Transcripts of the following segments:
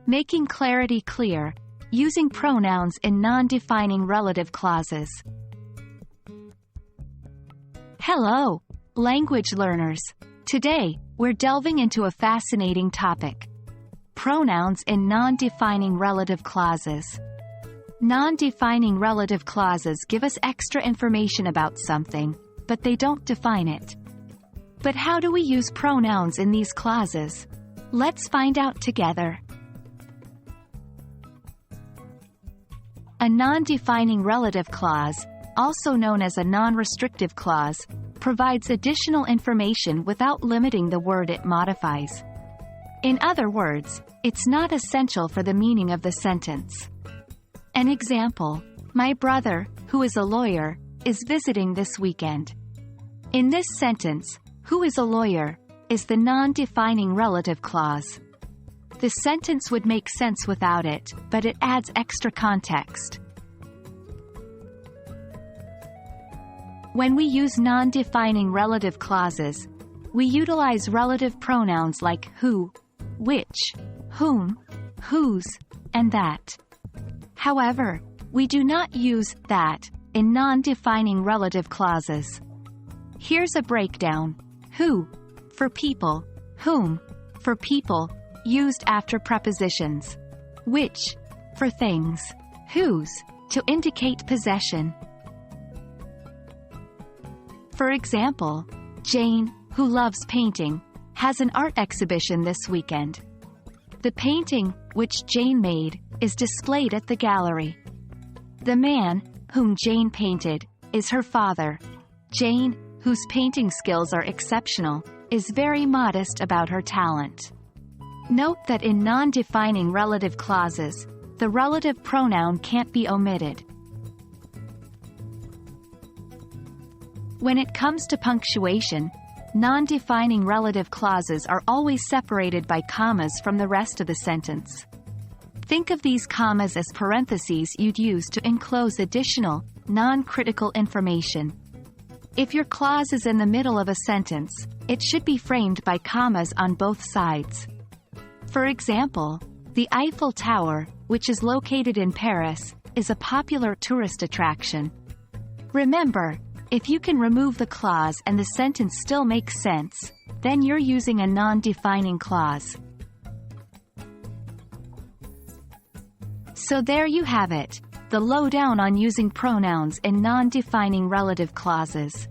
Making clarity clear, using pronouns in non-defining relative clauses. Hello, language learners. Today, we're delving into a fascinating topic: pronouns in non-defining relative clauses. Non-defining relative clauses give us extra information about something, but they don't define it. But how do we use pronouns in these clauses? Let's find out together. A non-defining relative clause, also known as a non-restrictive clause, provides additional information without limiting the word it modifies. In other words, it's not essential for the meaning of the sentence. An example: my brother, who is a lawyer, is visiting this weekend. In this sentence, who is a lawyer is the non-defining relative clause. The sentence would make sense without it, but it adds extra context. When we use non-defining relative clauses, we utilize relative pronouns like who, which, whom, whose, and that. However, we do not use that in non-defining relative clauses. Here's a breakdown: who, for people; whom, for people, used after prepositions; which, for things; whose, to indicate possession. For example, Jane, who loves painting, has an art exhibition this weekend. The painting, which Jane made, is displayed at the gallery. The man, whom Jane painted, is her father. Jane, whose painting skills are exceptional, is very modest about her talent. Note that in non-defining relative clauses, the relative pronoun can't be omitted. When it comes to punctuation, non-defining relative clauses are always separated by commas from the rest of the sentence. Think of these commas as parentheses you'd use to enclose additional, non-critical information. If your clause is in the middle of a sentence, it should be framed by commas on both sides. For example, the Eiffel Tower, which is located in Paris, is a popular tourist attraction. Remember, if you can remove the clause and the sentence still makes sense, then you're using a non-defining clause. So there you have it, the lowdown on using pronouns in non-defining relative clauses.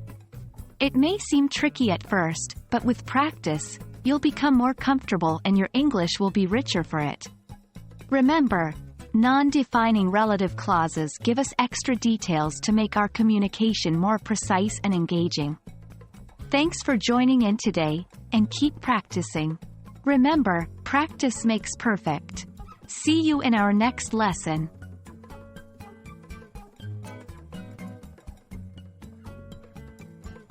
It may seem tricky at first, but with practice, you'll become more comfortable and your English will be richer for it. Remember, non-defining relative clauses give us extra details to make our communication more precise and engaging. Thanks for joining in today, and keep practicing. Remember, practice makes perfect. See you in our next lesson.